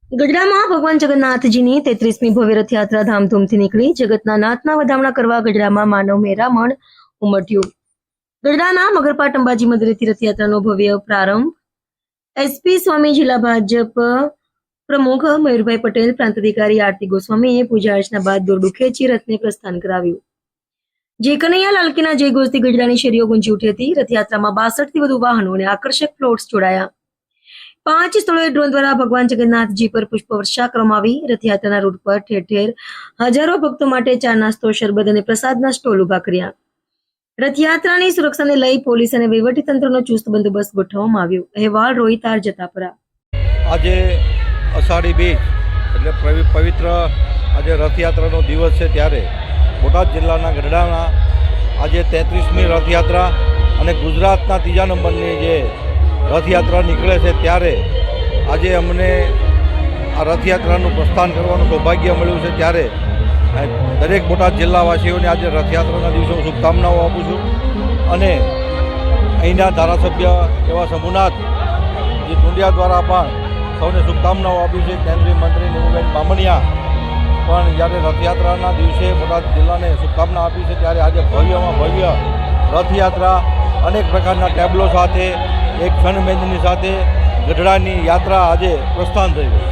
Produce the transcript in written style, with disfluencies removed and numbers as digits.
ગઢડામાં ભગવાન જગન્નાથજીની 33મી ભવ્ય રથયાત્રા ધામધૂમથી નીકળી જગતના નાથના વધામણા કરવા ગઢડામાં માનવ મેરામણ ઉમટ્યું। ગઢડાના મગરપાટ અંબાજી મંદિરેથી રથયાત્રાનો ભવ્ય પ્રારંભ એસપી સ્વામી જિલ્લા ભાજપ પ્રમુખ મયુરભાઈ પટેલ પ્રાંત અધિકારી આરતી ગોસ્વામીએ પૂજા અર્ચના બાદ દોરડું ખેંચી રથને પ્રસ્થાન કરાવ્યું। જય કનૈયા લાલકીના જયઘોષથી ગઢડાની શેરીઓ ગુંજી ઉઠી હતી। રથયાત્રામાં 62 થી વધુ વાહનો અને આકર્ષક ફ્લોટ્સ જોડાયા। 5 સ્થળોએ ડ્રોન દ્વારા ભગવાન જગન્નાથજી પર પુષ્પવર્ષા કરવામાં આવી। રથયાત્રાના રૂટ પર ઠેર ઠેર હજારો ભક્તો માટે ચા નાસ્તો શરબત અને પ્રસાદના સ્ટોલ ઉભા કર્યા। રથયાત્રાની સુરક્ષાને લઈ પોલીસ અને વહીવટીતંત્રનો ચુસ્ત બંદોબસ્ત ગોઠવવામાં આવ્યો। અહેવાલ રોહિત આર જતાપરા। આજે અષાઢી બીજ એટલે પવિત્ર આજે રથયાત્રાનો દિવસ છે, ત્યારે બોટાદ જિલ્લાના ગઢડાના આજે 33મી રથયાત્રા અને ગુજરાતના 3જા નંબરની જે રથયાત્રા નીકળે છે, ત્યારે આજે અમને આ રથયાત્રાનું પ્રસ્થાન કરવાનું સૌભાગ્ય મળ્યું છે। ત્યારે દરેક બોટાદ જિલ્લાવાસીઓને આજે રથયાત્રાના દિવસે હું શુભકામનાઓ આપું છું અને અહીંના ધારાસભ્ય એવા શંભુનાથ જે ટુંડિયા દ્વારા પણ સૌને શુભકામનાઓ આપી છે। કેન્દ્રીય મંત્રી નીમુબેન બામણિયા પણ જ્યારે રથયાત્રાના દિવસે બોટાદ જિલ્લાને શુભકામના આપી છે, ત્યારે આજે ભવ્યમાં ભવ્ય રથયાત્રા અનેક પ્રકારના ટેબ્લો સાથે એક ક્ષણમેદની સાથે ગઢડાની યાત્રા આજે પ્રસ્થાન થઈ ગઈ।